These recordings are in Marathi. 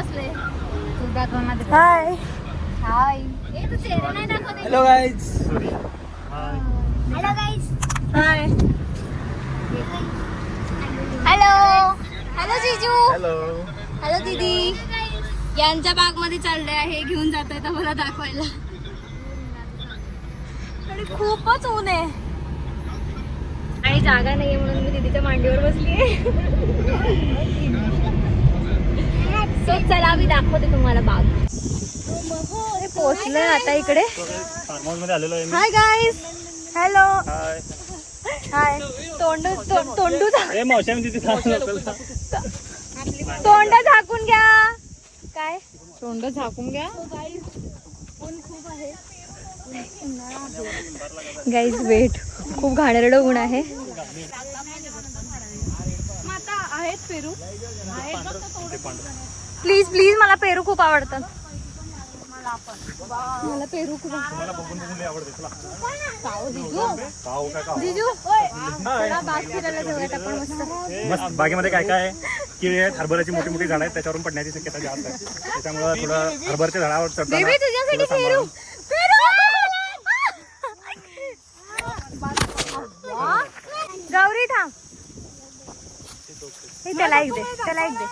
बसले. तू दाखव ना. हाय हाय. ए तू चेहरा नाही दाखवते. Hello guys. हॅलो गाईस. हाय. हॅलो. हॅलो जीजू. हॅलो. हॅलो दीदी. यांच्या बाग मध्ये चालले आहे. घेऊन जात आहेत आम्हाला दाखवायला. आणि खूपच ऊन आहे. आणि जागा नाहीये म्हणून मी दीदीच्या मांडीवर बसली. चला मी दाखवते तुम्हाला बाग. हे पोहोचलोय आता इकडे. फार्म हाऊस मध्ये आलेलो आहे मी. Hi guys. हॅलो. हाय. हाय. तोंडू ए मावशी मी तिथे तोंड झाकून घ्या. काय तोंड झाकून घ्या. Guys wait. खूप घाणेरडं ऊन आहे. आहेत पेरू. प्लीज प्लीज मला पेरू खूप आवडतात. मला पेरू खूप जीजू थोडा बाग फिरायला जाऊयात आपण मस्त. मस्त. बागेमध्ये काय काय आहे की हरभऱ्याची मोठी मोठी झाडं आहेत त्याच्यावरून पडण्याची शक्यता जास्त आहे. त्याच्यामुळे थोडं हरभरच्या झाडावर बेबी तुझ्यासाठी चढताना पेरू. गौरी थांब. हे त्याला एक दे. त्याला एक दे.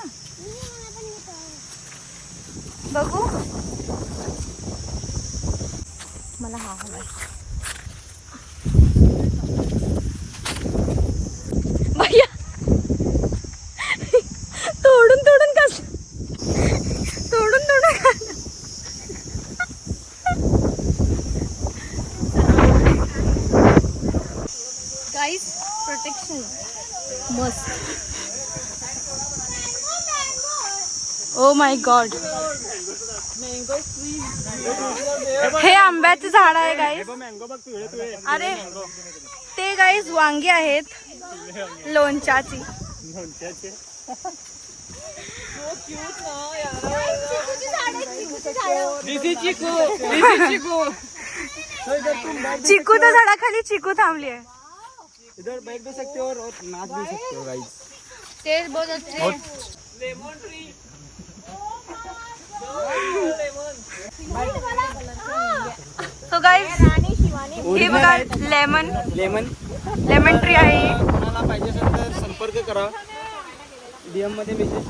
बघू. मला हा हवा. भैया तोडून तोडून कस तोडून तोडून गाईस प्रोटेक्शन मस्त. Oh my God. हे आंब्याचं झाड आहे गाईस. अरे ते गाईस वांगी आहेत लोणच्याची. चिकूच्या झाडाखाली चिकू थांबली आहे. इधर बैठ भी सकते हो और नाच भी सकते हो गाइस. टेस्ट बहुत अच्छे है. सो गाईस हे बघा लेमन लेमन ट्री आहे. कोणाला पाहिजे असेल तर संपर्क करा. डीएम मध्ये मेसेज.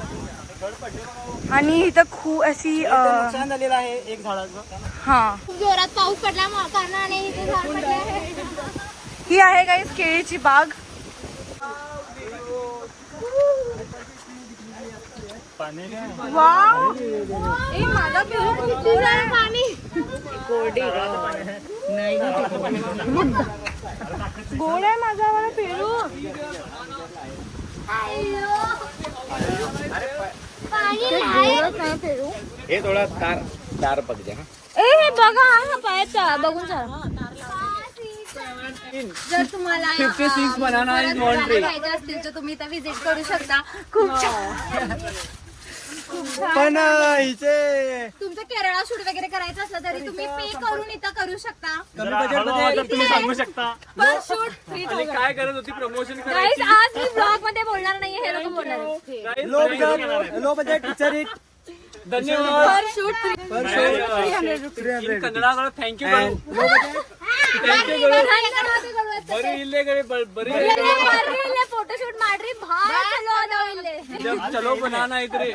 आणि इथं खूप अशी नुकसान झालेलं आहे एक झाडाचं. हा खूप जोरात पाऊस पडला कारणाने इथे झाड पडले आहे. ही आहे गाईस केळीची बाग. वाव. ए माझा पेरू किती आहे पाणी. गोड आहे माझा वाला पेरू. पेरू हे थोडा तार पकजा. ए हे बघा हा पायाचा बघून जा. जर तुम्हाला 56 बनाना इज झाडं पाहिजे असतील तर तुम्ही इथं विजिट करू शकता. खूप छान. पण हिचे तुमचं केरळा शूट वगैरे करायचं असलं तरी तुम्ही पे करून इथं करू शकता. कमी बजेटमध्ये तुम्ही सांगू शकता. पण शूट फ्री. काय करत होती प्रमोशन गाईस आज मी ब्लॉग मध्ये बोलणार नाहीये. हे लोक बोलणार आहेत. Low budget picture hit. धन्यवाद. पर शूट कन्नडाकडे थँक्यू. फोटोशूट ಮಾಡ್ರಿ ಭಾಳ ಚಲೋ ಅದಾವ ಇಲ್ಲಿ. चलो बनाना इकडे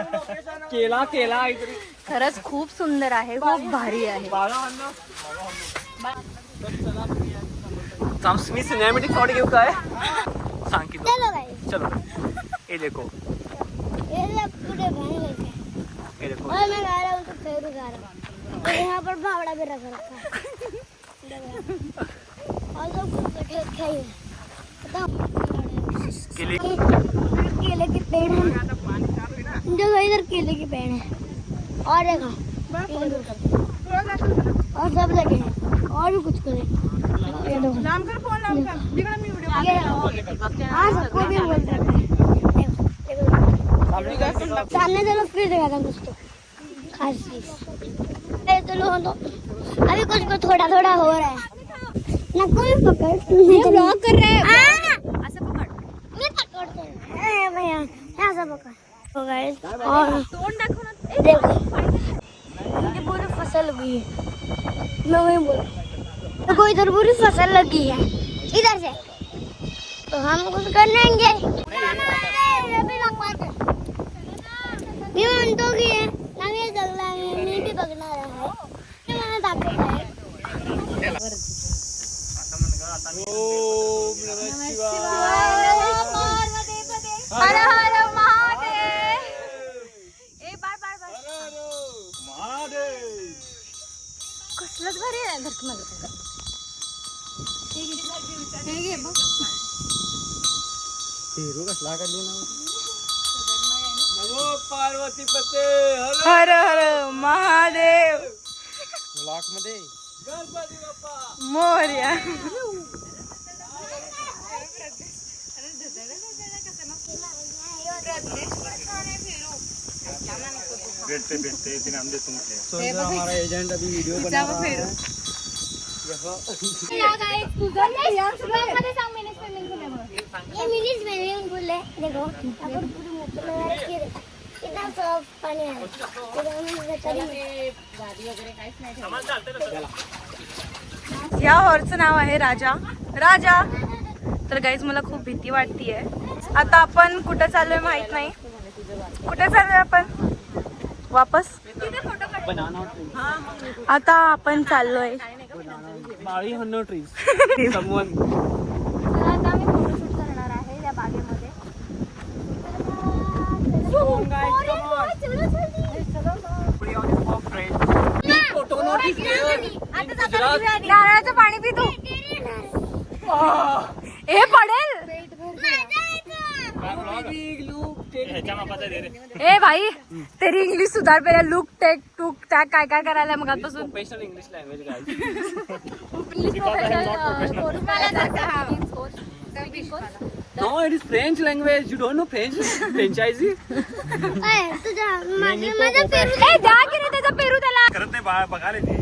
केला इकडे. खरंच खूप सुंदर आहे. खूप भारी आहे. मी सिनेमॅटिक शॉट घेऊ काय सांग की. चलो ये देखो ये देखो. और मैं गा रहा हूँ तो पेरू गा रहा हूँ. और यहाँ पर भावड़ा भी रख रखा है. और सब खाइए. केले के पेड़ हैं. देखो इधर केले के पेड़ हैं. और देखो और सब लगे हैं. और भी कुछ करें. ये देखो नाम कर फोन नाम कर दिखा मैं वीडियो. हाँ सबको भी बोलते हैं. सामने चलो फिर दिखाता हूँ कुछ तो खास चीज. चलो तो अभी कुछ को थोड़ा थोड़ा हो रहा है. ना कोई पकड़. ये ब्लॉग कर रहा है. ऐसा पकड़. मैं पकड़ते हैं भैया. ऐसा पकड़. तो गाइस और तोंड दाखव ना. देखो ये पूरी फसल लगी है। मैं वही बोल देखो इधर पूरी फसल लगी है इधर से तो हम कुछ कर लेंगे। मी म्हणतो की नवी जगला मी बी बघणार आहे ते मला दाखवत आहे। हर हर महादेव ए बाय बाय बाय कसलंच भारी आहे धरक माझं हे घे बघ पेरू कसला काढली ना पार्वती पते हर हर महादेव ब्लॉक मध्ये गणपती बाप्पा मोरया भेटते तिने आम देतो म्हटले सर हमारा एजेंट अभी वीडियो बना रहा है ये मिनी स्विमिंग पूल है देखो यहाँ पर पूरी मोटर लगा रखी है कितना साफ पानी है या हॉर्सचं नाव आहे राजा राजा। तर गाईज मला खूप भीती वाटतीये। आता आपण कुठे चाललोय माहित नाही। कुठे चाललोय आपण वापस आता आपण चाललोय माळी हन्नो ट्रीज समवन आता आम्ही फोटोशूट करणार आहे या बागेमध्ये। नारळाचं पाणी पितो हे पडेल ह्याच्या मापाचा दे रे ए भाई तेरी इंग्लिश सुधार पहिले लुक टेक टूक टॅक काय काय करायला मग आतापासून professional English language guys no it is French language you don't know French franchisee तुझा माझा पेरू ए द्या की रे त्याचा पेरू त्याला करत नाही बघायला ते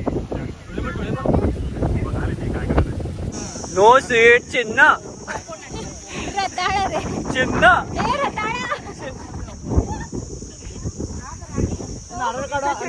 बघायला ते काय करत नो सीट चिन्ह रताळा रे चिन्ह ए रताळा नारळ काढून